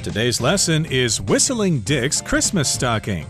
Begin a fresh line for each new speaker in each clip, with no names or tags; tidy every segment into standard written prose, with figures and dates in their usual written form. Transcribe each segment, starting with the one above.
Today's lesson is Whistling Dick's Christmas Stocking.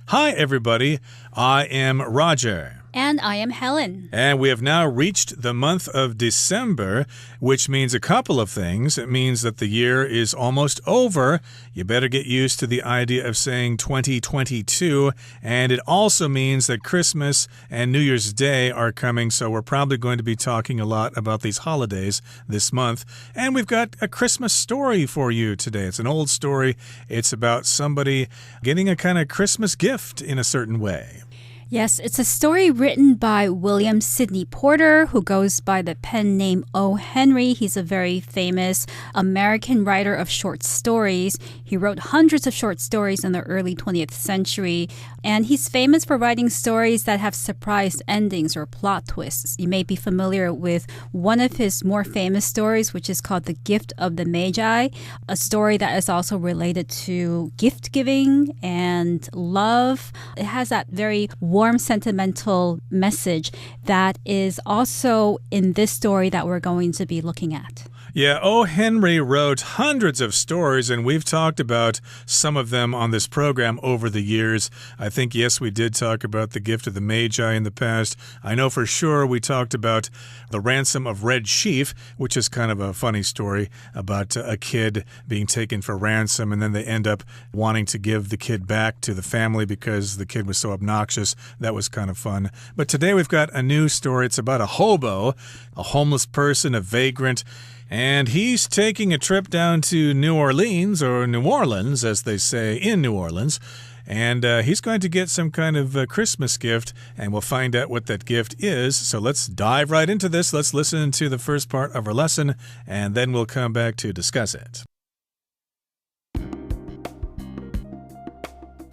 Hi, everybody. I am Roger.
And I am Helen.
And we have now reached the month of December, which means a couple of things. It means that the year is almost over. You better get used to the idea of saying 2022. And it also means that Christmas and New Year's Day are coming, so we're probably going to be talking a lot about these holidays this month. And we've got a Christmas story for you today. It's an old story. It's about somebody getting a kind of Christmas gift in a certain way.
Yes, it's a story written by William Sidney Porter, who goes by the pen name O. Henry. He's a very famous American writer of short stories. He wrote hundreds of short stories in the early 20th century, and he's famous for writing stories that have surprise endings or plot twists. You may be familiar with one of his more famous stories, which is called The Gift of the Magi, a story that is also related to gift giving and love. It has that very warm, sentimental message that is also in this story that we're going to be looking at.
Yeah, O. Henry wrote hundreds of stories, and we've talked about some of them on this program over the years. I think, yes, we did talk about The Gift of the Magi in the past. I know for sure we talked about The Ransom of Red Sheaf, which is kind of a funny story about a kid being taken for ransom, and then they end up wanting to give the kid back to the family because the kid was so obnoxious. That was kind of fun. But today we've got a new story. It's about a hobo, a homeless person, a vagrant. And he's taking a trip down to New Orleans, or New Orleans, as they say in New Orleans. And he's going to get some kind of Christmas gift, and we'll find out what that gift is. So let's dive right into this. Let's listen to the first part of our lesson, and then we'll come back to discuss it.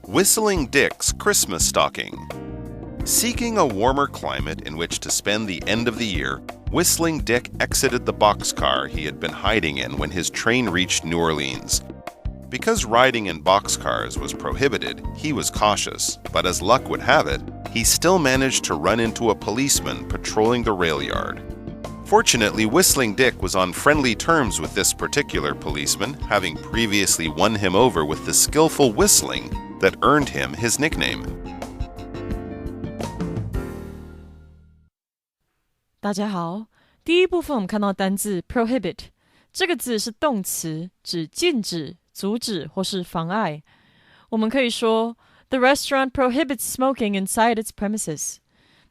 Whistling Dick's Christmas Stocking. Seeking a warmer climate in which to spend the end of the year, Whistling Dick exited the boxcar he had been hiding in when his train reached New Orleans. Because riding in boxcars was prohibited, he was cautious, but as luck would have it, he still managed to run into a policeman patrolling the rail yard. Fortunately, Whistling Dick was on friendly terms with this particular policeman, having previously won him over with the skillful whistling that earned him his nickname.
大家好，第一部分我们看到单字 prohibit， 这个字是动词，指禁止、阻止或是妨碍。我们可以说 The restaurant prohibits smoking inside its premises.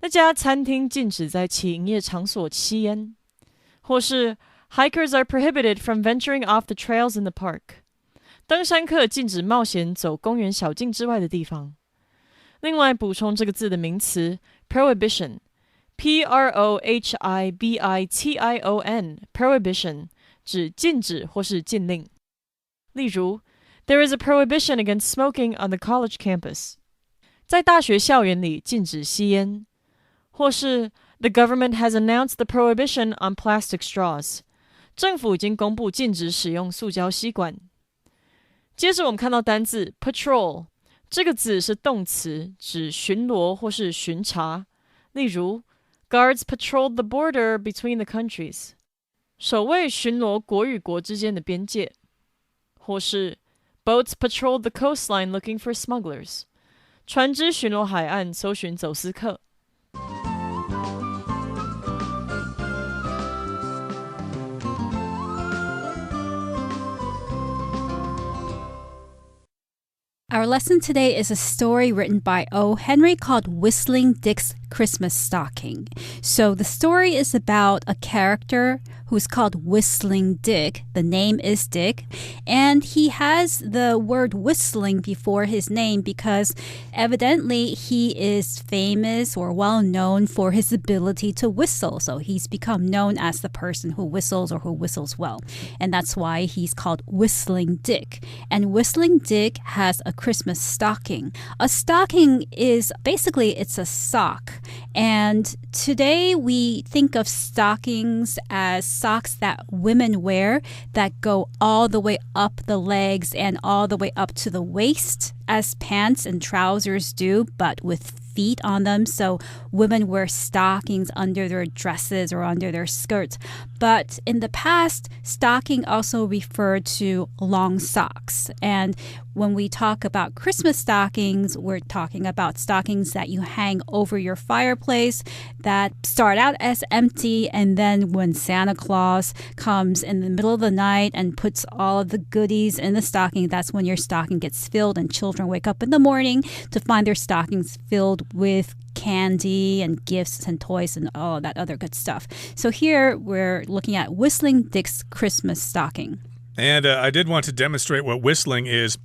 那家餐厅禁止在其营业场所吸烟。或是 Hikers are prohibited from venturing off the trails in the park. 登山客禁止冒险走公园小径之外的地方。另外补充这个字的名词 prohibition。Prohibition, prohibition 指禁止或是禁令。例如 There is a prohibition against smoking on the college campus. 在大学校园里禁止吸烟。或是 The government has announced the prohibition on plastic straws. 政府已经公布禁止使用塑胶吸管。接着我们看到单字 patrol， 这个字是动词，指巡逻或是巡查。例如Guards patrolled the border between the countries. 守卫巡逻国与国之间的边界。或是 Boats patrolled the coastline looking for smugglers. 船只巡逻海岸搜寻走私客。
Our lesson today is a story written by O. Henry called Whistling Dick's Christmas Stocking. So the story is about a character who's called Whistling Dick. The name is Dick. And he has the word whistling before his name because evidently he is famous or well known for his ability to whistle. So he's become known as the person who whistles or who whistles well. And that's why he's called Whistling Dick. And Whistling Dick has a Christmas stocking. A stocking is basically it's a sock. And today we think of stockings as socks that women wear that go all the way up the legs and all the way up to the waist as pants and trousers do, but with feet on them. So women wear stockings under their dresses or under their skirts. But in the past, stocking also referred to long socks. And when we talk about Christmas stockings, we're talking about stockings that you hang over your fireplace that start out as empty, and then when Santa Claus comes in the middle of the night and puts all of the goodies in the stocking, that's when your stocking gets filled, and children wake up in the morning to find their stockings filled with candy and gifts and toys and all of that other good stuff. So here we're looking at Whistling Dick's Christmas stocking.
And I did want to demonstrate what whistling is.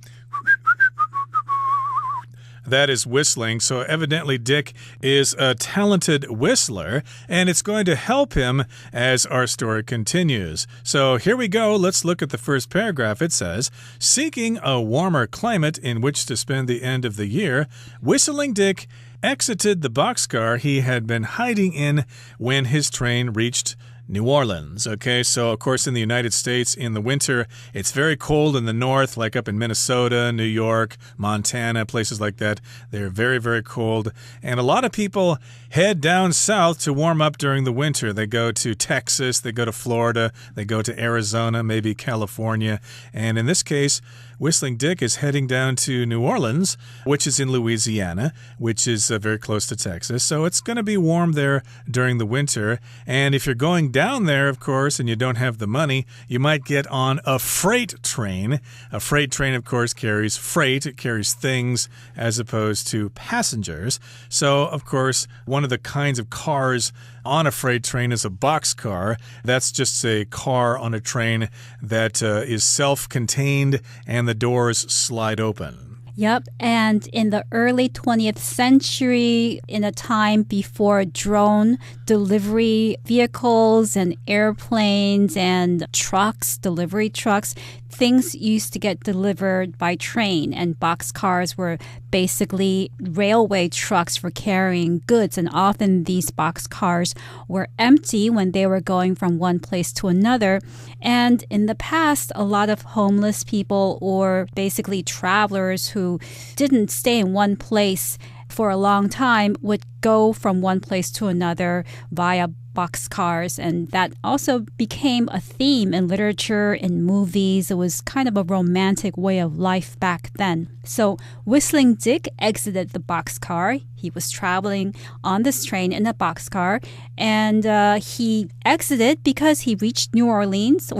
That is whistling. So evidently Dick is a talented whistler, and it's going to help him as our story continues. So here we go. Let's look at the first paragraph. It says, seeking a warmer climate in which to spend the end of the year, Whistling Dick exited the boxcar he had been hiding in when his train reached New Orleans. Okay, so of course in the United States in the winter, it's very cold in the north, like up in Minnesota, New York, Montana, places like that. They're very, very cold. And a lot of people head down south to warm up during the winter. They go to Texas, they go to Florida, they go to Arizona, maybe California. And in this case, Whistling Dick is heading down to New Orleans, which is in Louisiana, which is very close to Texas. So it's going to be warm there during the winter. And if you're going down there, of course, and you don't have the money, you might get on a freight train. A freight train, of course, carries freight. It carries things as opposed to passengers. So, of course, one of the kinds of cars on a freight train is a boxcar. That's just a car on a train that is self-contained and the doors slide open.
Yep, and in the early 20th century, in a time before drone delivery vehicles and airplanes and trucks, delivery trucks, things used to get delivered by train, and boxcars were basically railway trucks for carrying goods, and often these boxcars were empty when they were going from one place to another. And in the past, a lot of homeless people or basically travelers who didn't stay in one place for a long time would go from one place to another via boxcars, and that also became a theme in literature, in movies. It was kind of a romantic way of life back then. So Whistling Dick exited the boxcar. He was traveling on this train in a boxcar, and he exited because he reached New Orleans,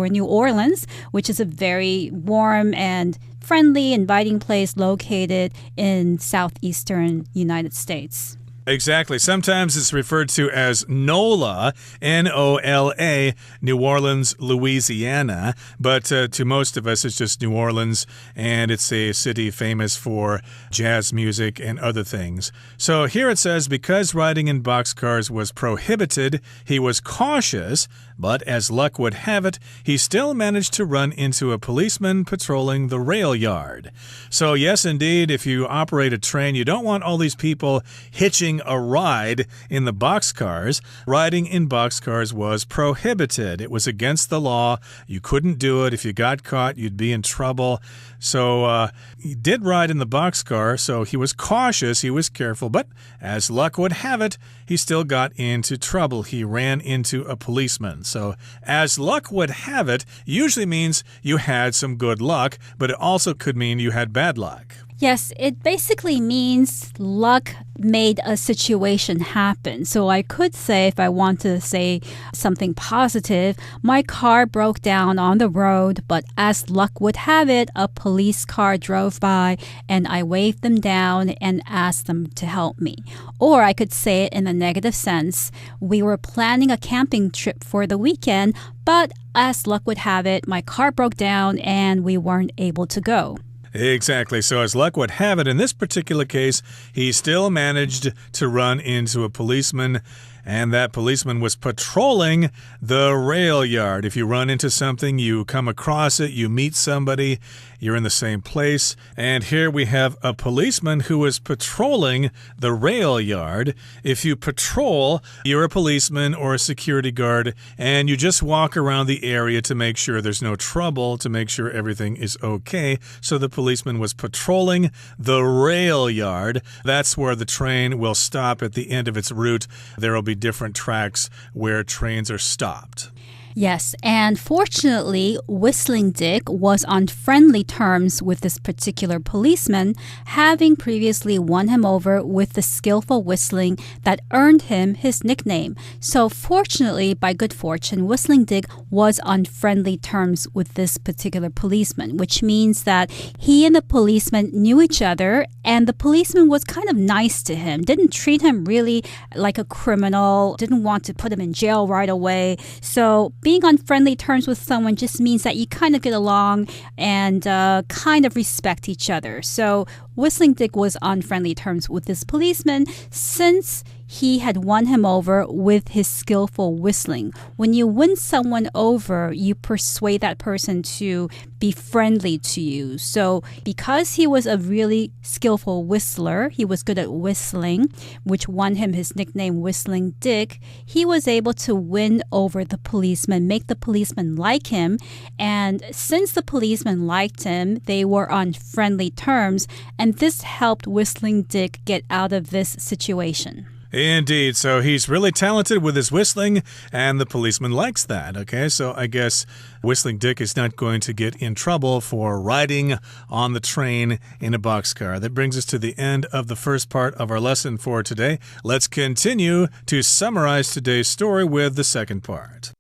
which is a very warm and friendly, inviting place located in southeastern United States.
Exactly. Sometimes it's referred to as NOLA, N-O-L-A, New Orleans, Louisiana. But to most of us, it's just New Orleans, and it's a city famous for jazz music and other things. So here it says, because riding in boxcars was prohibited, he was cautious, but as luck would have it, he still managed to run into a policeman patrolling the rail yard. So yes, indeed, if you operate a train, you don't want all these people hitching a ride in the boxcars. Riding in boxcars was prohibited. It was against the law. You couldn't do it. If you got caught, you'd be in trouble. So he did ride in the boxcar, so he was cautious, he was careful, but as luck would have it, he still got into trouble. He ran into a policeman. So as luck would have it usually means you had some good luck, but it also could mean you had bad luck.
Yes, it basically means luck made a situation happen. So I could say, if I want to say something positive, my car broke down on the road, but as luck would have it, a police car drove by and I waved them down and asked them to help me. Or I could say it in a negative sense. We were planning a camping trip for the weekend, but as luck would have it, my car broke down and we weren't able to go.
Exactly. So as luck would have it, in this particular case, he still managed to run into a policeman. and that policeman was patrolling the rail yard. If you run into something, you come across it, you meet somebody, you're in the same place. And here we have a policeman who is patrolling the rail yard. If you patrol, you're a policeman or a security guard, and you just walk around the area to make sure there's no trouble, to make sure everything is okay. So the policeman was patrolling the rail yard. That's where the train will stop at the end of its route. There will be different tracks where trains are stopped.
Yes, and fortunately, Whistling Dick was on friendly terms with this particular policeman, having previously won him over with the skillful whistling that earned him his nickname. So fortunately, by good fortune, Whistling Dick was on friendly terms with this particular policeman, which means that he and the policeman knew each other, and the policeman was kind of nice to him, didn't treat him really like a criminal, didn't want to put him in jail right away. So being on friendly terms with someone just means that you kind of get along and kind of respect each other. So Whistling Dick was on friendly terms with this policeman since he had won him over with his skillful whistling. When you win someone over, you persuade that person to be friendly to you. So because he was a really skillful whistler, he was good at whistling, which won him his nickname Whistling Dick, he was able to win over the policeman, make the policeman like him. And since the policeman liked him, they were on friendly terms, and this helped Whistling Dick get out of this situation.
Indeed. So he's really talented with his whistling, and the policeman likes that. Okay, so I guess Whistling Dick is not going to get in trouble for riding on the train in a boxcar. That brings us to the end of the first part of our lesson for today. Let's continue to summarize today's story with the second part.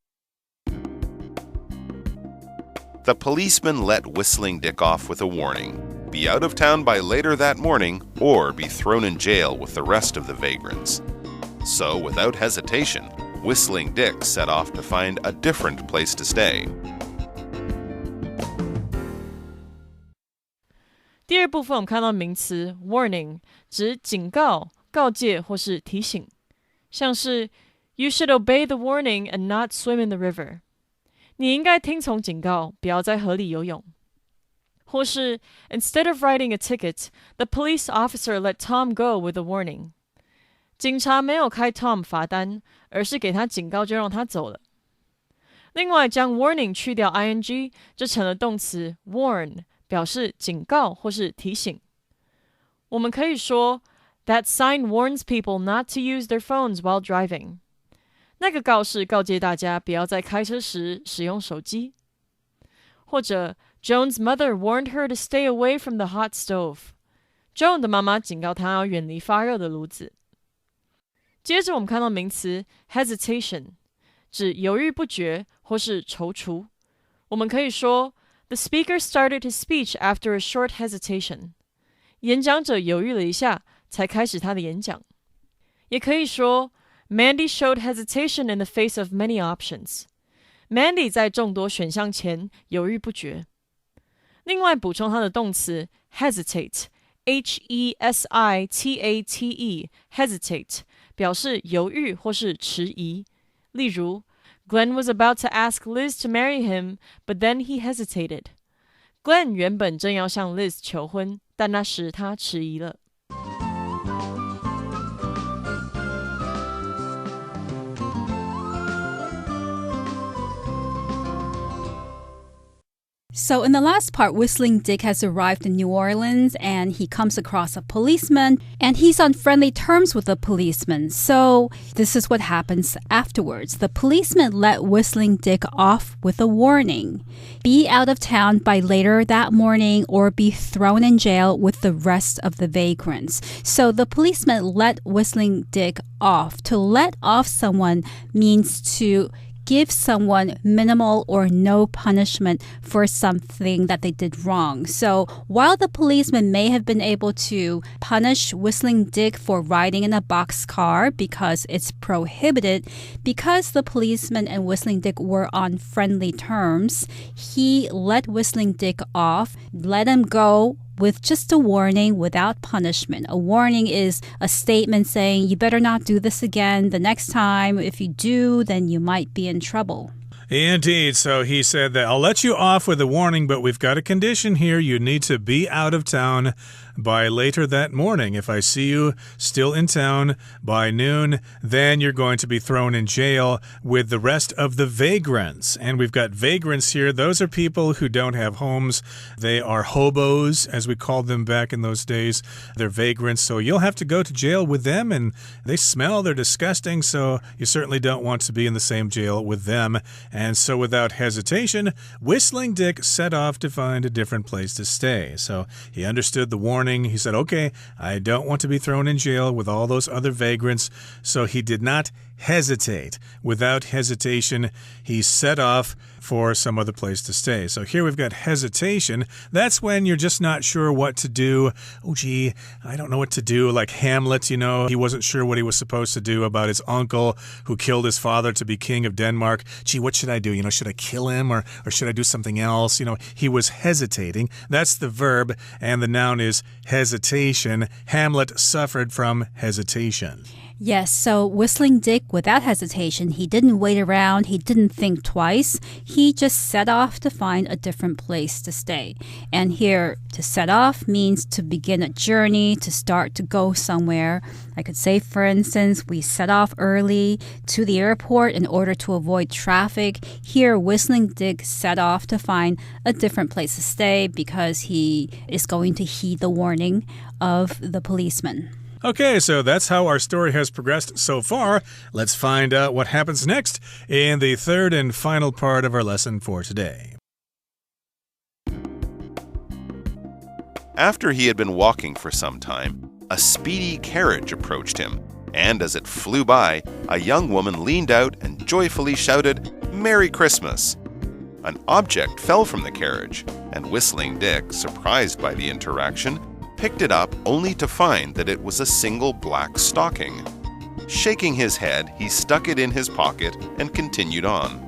The policeman let Whistling Dick off with a warning. Be out of town by later that morning, or be thrown in jail with the rest of the vagrants. So, without hesitation, Whistling Dick set off to find a different place to stay.
第二部分我们看到名词 warning 指警告、告诫或是提醒，像是 You should obey the warning and not swim in the river. 你应该听从警告，不要在河里游泳。或是 Instead of writing a ticket, the police officer let Tom go with a warning. 警察没有开 Tom 罚单，而是给他警告就让他走了。另外，将 warning 去掉 ing， 就成了动词 warn， 表示警告或是提醒。我们可以说 That sign warns people not to use their phones while driving. 那个告示告诫大家不要在开车时使用手机。或者Joan's mother warned her to stay away from the hot stove. Joan 的妈妈警告她要远离发热的炉子。接着我们看到名词 hesitation， 指犹豫不决或是踌躇。我们可以说 The speaker started his speech after a short hesitation. 演讲者犹豫了一下，才开始他的演讲。也可以说 Mandy showed hesitation in the face of many options. Mandy 在众多选项前犹豫不决。另外补充它的动词 hesitate, H-E-S-I-T-A-T-E, hesitate, 表示犹豫或是迟疑。例如 Glenn was about to ask Liz to marry him, but then he hesitated. Glenn 原本正要向 Liz 求婚，但那时他迟疑了。
So in the last part, Whistling Dick has arrived in New Orleans and he comes across a policeman and he's on friendly terms with the policeman. So this is what happens afterwards. The policeman let Whistling Dick off with a warning. Be out of town by later that morning or be thrown in jail with the rest of the vagrants. So the policeman let Whistling Dick off. To let off someone means to give someone minimal or no punishment for something that they did wrong. So while the policeman may have been able to punish Whistling Dick for riding in a boxcar because it's prohibited, because the policeman and Whistling Dick were on friendly terms, he let Whistling Dick off, let him go with just a warning without punishment. A warning is a statement saying you better not do this again the next time. If you do, then you might be in trouble.
Indeed. So he said that I'll let you off with a warning, but we've got a condition here. You need to be out of town by later that morning. If I see you still in town by noon, then you're going to be thrown in jail with the rest of the vagrants. And we've got vagrants here. Those are people who don't have homes. They are hobos, as we called them back in those days. They're vagrants, so you'll have to go to jail with them, and they smell, they're disgusting, so you certainly don't want to be in the same jail with them. And so without hesitation, Whistling Dick set off to find a different place to stay. So he understood the warning. He said, okay, I don't want to be thrown in jail with all those other vagrants. So he did not hesitate. Without hesitation, he set off for some other place to stay. So here we've got hesitation. That's when you're just not sure what to do. Oh, gee, I don't know what to do. Like Hamlet, you know, he wasn't sure what he was supposed to do about his uncle who killed his father to be king of Denmark. Gee, what should I do? You know, should I kill him or should I do something else? You know, he was hesitating. That's the verb, and the noun is hesitation. Hamlet suffered from hesitation.
Yes, so Whistling Dick, without hesitation, he didn't wait around, he didn't think twice. He just set off to find a different place to stay. And here, to set off means to begin a journey, to start to go somewhere. I could say, for instance, we set off early to the airport in order to avoid traffic. Here, Whistling Dick set off to find a different place to stay because he is going to heed the warning of the policeman.
Okay, so that's how our story has progressed so far. Let's find out what happens next in the third and final part of our lesson for today.
After he had been walking for some time, a speedy carriage approached him, and as it flew by, a young woman leaned out and joyfully shouted, "Merry Christmas!" An object fell from the carriage, and Whistling Dick, surprised by the interaction, picked it up only to find that it was a single black stocking. Shaking his head, he stuck it in his pocket and continued on.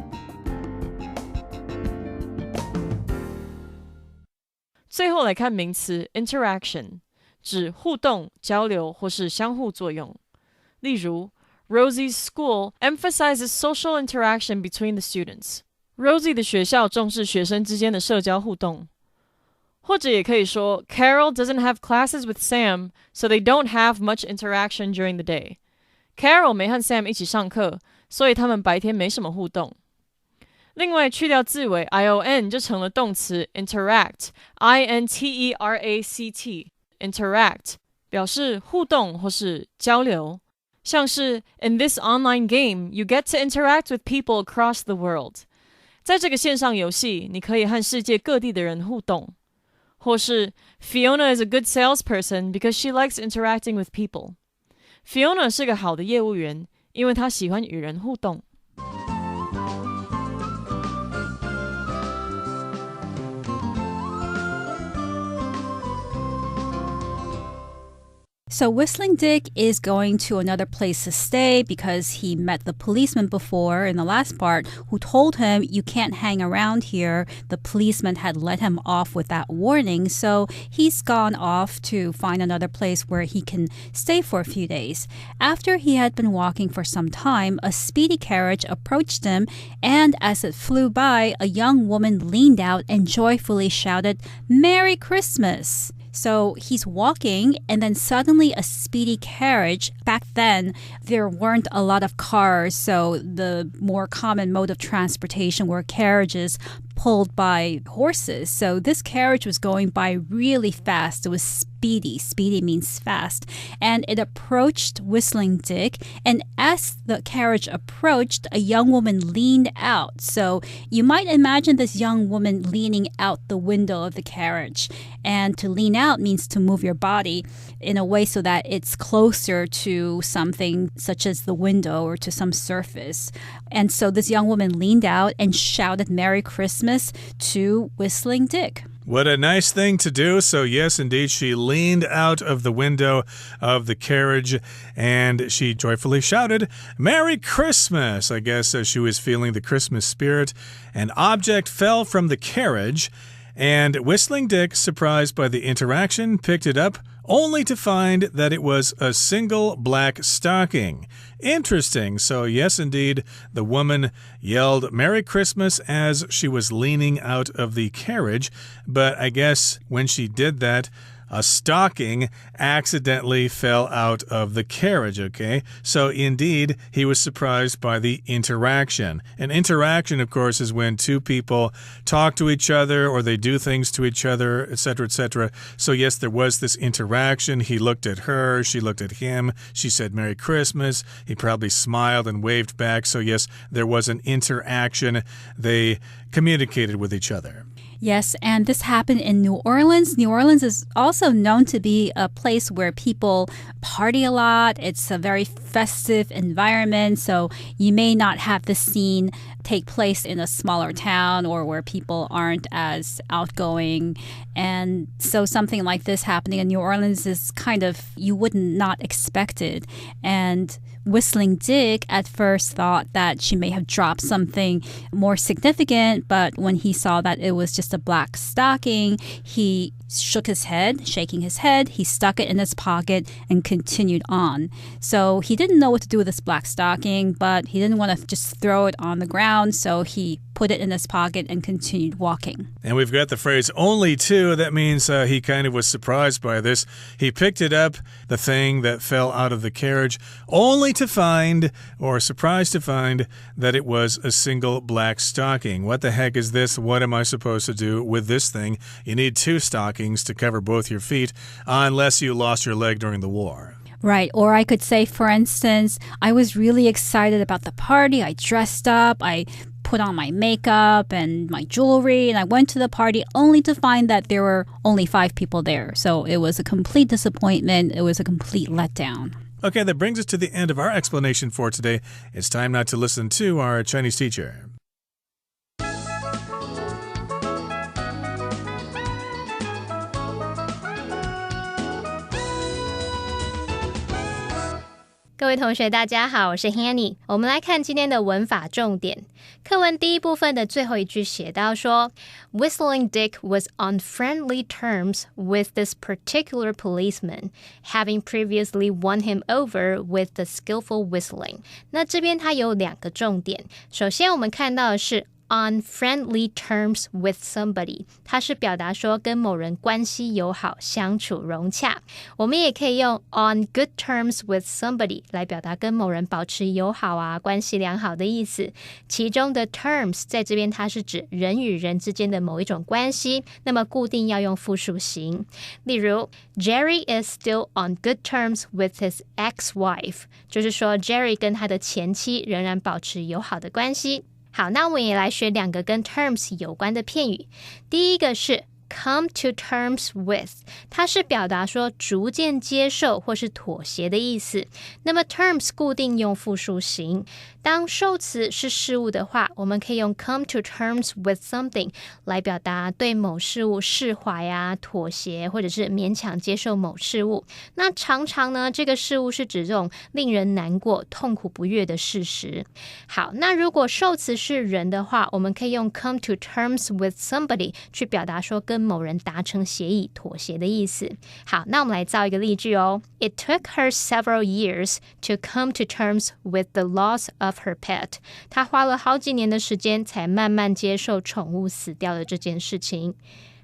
最后来看名词 interaction， 指互动、交流或是相互作用。例如 Rosie's school emphasizes social interaction between the students. Rosie 的学校重视学生之间的社交互动。或者也可以说 Carol doesn't have classes with Sam, so they don't have much interaction during the day. Carol 没和 Sam 一起上课，所以他们白天没什么互动。另外，去掉字尾 ion 就成了动词 interact, interact, interact 表示互动或是交流。像是 In this online game, you get to interact with people across the world. 在这个线上游戏，你可以和世界各地的人互动。或是 Fiona is a good salesperson because she likes interacting with people. Fiona 是个好的业务员，因为她喜欢与人互动。
So Whistling Dick is going to another place to stay because he met the policeman before in the last part who told him you can't hang around here. The policeman had let him off with that warning, so he's gone off to find another place where he can stay for a few days. After he had been walking for some time, a speedy carriage approached him, and as it flew by, a young woman leaned out and joyfully shouted, "Merry Christmas!" So he's walking, and then suddenly a speedy carriage. Back then, there weren't a lot of cars, so the more common mode of transportation were carriages pulled by horses. So this carriage was going by really fast. It was speedy. Speedy means fast. And it approached Whistling Dick. And as the carriage approached, a young woman leaned out. So you might imagine this young woman leaning out the window of the carriage. And to lean out means to move your body in a way so that it's closer to something such as the window or to some surface. And so this young woman leaned out and shouted Merry Christmas to Whistling Dick.
What a nice thing to do. So yes, indeed, she leaned out of the window of the carriage and she joyfully shouted, "Merry Christmas!" I guess she was feeling the Christmas spirit. An object fell from the carriage And Whistling Dick, surprised by the interaction, picked it up, only to find that it was a single black stocking. Interesting. So, yes, indeed, the woman yelled Merry Christmas as she was leaning out of the carriage. But I guess when she did that, a stocking accidentally fell out of the carriage, okay? So, indeed, he was surprised by the interaction. An interaction, of course, is when two people talk to each other or they do things to each other, etc., etc. So, yes, there was this interaction. He looked at her. She looked at him. She said, Merry Christmas. He probably smiled and waved back. So, yes, there was an interaction. They communicated with each other.
Yes, and this happened in New Orleans. New Orleans is also known to be a place where people party a lot. It's a very festive environment, so you may not have the scene take place in a smaller town or where people aren't as outgoing. And so something like this happening in New Orleans is kind of, you would not expect it. And Whistling Dick at first thought that she may have dropped something more significant, but when he saw that it was just a black stocking, he shook his head, shaking his head. He stuck it in his pocket and continued on. So he didn't know what to do with this black stocking, but he didn't want to just throw it on the ground, so he put it in his pocket and continued walking.
And we've got the phrase only two. That means he kind of was surprised by this. He picked it up, the thing that fell out of the carriage, only to find, or surprised to find, that it was a single black stocking. What the heck is this? What am I supposed to do with this thing? You need two stockings to cover both your feet, unless you lost your leg during the war.
Right. Or I could say, for instance, I was really excited about the party. I dressed up. I put on my makeup and my jewelry, and I went to the party only to find that there were only 5 people there. So it was a complete disappointment. It was a complete letdown.
Okay, that brings us to the end of our explanation for today. It's time now to listen to our Chinese teacher.
各位同学大家好，我是 Hanny。 我们来看今天的文法重点。课文第一部分的最后一句写到说 Whistling Dick was on friendly terms with this particular policeman, having previously won him over with the skillful whistling. 那这边它有2个重点。首先我们看到的是on friendly terms with somebody， 它是表达说跟某人关系友好，相处融洽。我们也可以用 on good terms with somebody 来表达跟某人保持友好啊，关系良好的意思。其中的 terms 在这边它是指人与人之间的某一种关系，那么固定要用复数形。例如 Jerry is still on good terms with his ex-wife， 就是说 Jerry 跟他的前妻仍然保持友好的关系。好，那我们也来学2个跟 terms 有关的片语。第一个是 come to terms with， 它是表达说逐渐接受或是妥协的意思。那么 terms 固定用复数形，当受词是事物的话，我们可以用 come to terms with something 来表达对某事物释怀啊、妥协或者是勉强接受某事物。那常常呢，这个事物是指这种令人难过、痛苦不悦的事实。好，那如果受词是人的话，我们可以用 come to terms with somebody 去表达说跟某人达成协议、妥协的意思。好，那我们来造一个例句哦。It took her several years to come to terms with the loss of her pet. 她花了好几年的时间才慢慢接受宠物死掉的这件事情。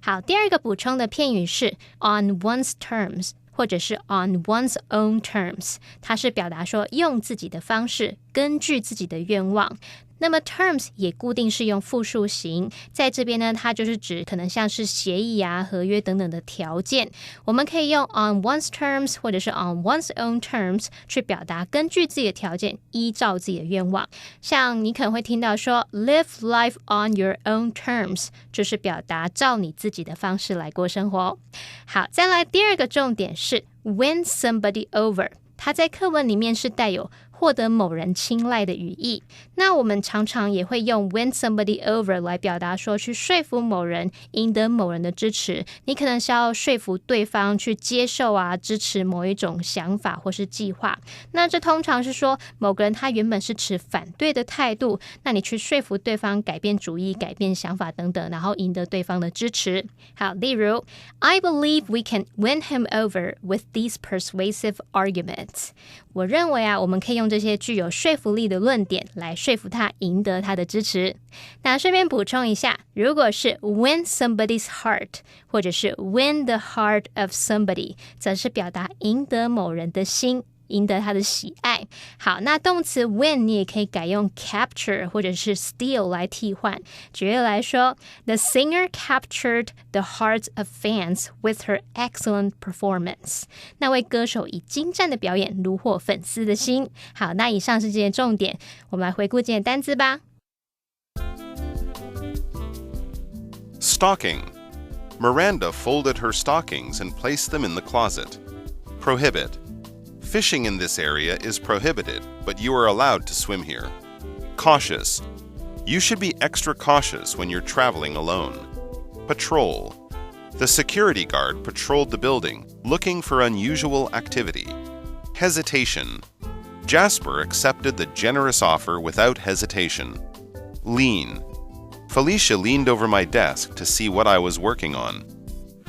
好，第2个补充的片语是 on one's terms， 或者是 on one's own terms， 它是表达说用自己的方式，根据自己的愿望。那么 terms 也固定是用复数形，在这边呢，它就是指可能像是协议啊、合约等等的条件。我们可以用 on one's terms 或者是 on one's own terms 去表达根据自己的条件，依照自己的愿望。像你可能会听到说 live life on your own terms， 就是表达照你自己的方式来过生活。好，再来第2个重点是 win somebody over， 它在课文里面是带有获得某人青睐的语义。那我们常常也会用 win somebody over 来表达说去说服某人，赢得某人的支持。你可能是要说服对方去接受支持某一种想法或是计划。那这通常是说某个人他原本是持反对的态度，那你去说服对方改变主意、改变想法等等，然后赢得对方的支持。好，例如 I believe we can win him over with these persuasive arguments. 我认为我们可以用这些具有说服力的论点来说服他，赢得他的支持。那顺便补充一下，如果是 win somebody's heart 或者是 win the heart of somebody 则是表达赢得某人的心，赢得他的喜爱。好，那动词 win 你也可以改用 capture 或者是 steal 来替换。举例来说 The singer captured the hearts of fans with her excellent performance. 那位歌手以精湛的表演虏获粉丝的心。好，那以上是这些重点，我们来回顾今天的单字吧。
Stocking. Miranda folded her stockings and placed them in the closet. Prohibit.Fishing in this area is prohibited, but you are allowed to swim here. Cautious. You should be extra cautious when you're traveling alone. Patrol. The security guard patrolled the building, looking for unusual activity. Hesitation. Jasper accepted the generous offer without hesitation. Lean. Felicia leaned over my desk to see what I was working on.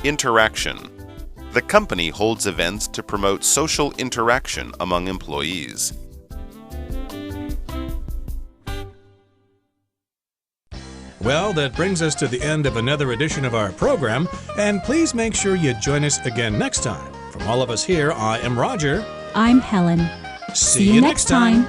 Interaction.The company holds events to promote social interaction among employees.
Well, that brings us to the end of another edition of our program, and please make sure you join us again next time. From all of us here, I am Roger.
I'm Helen.
See you next time.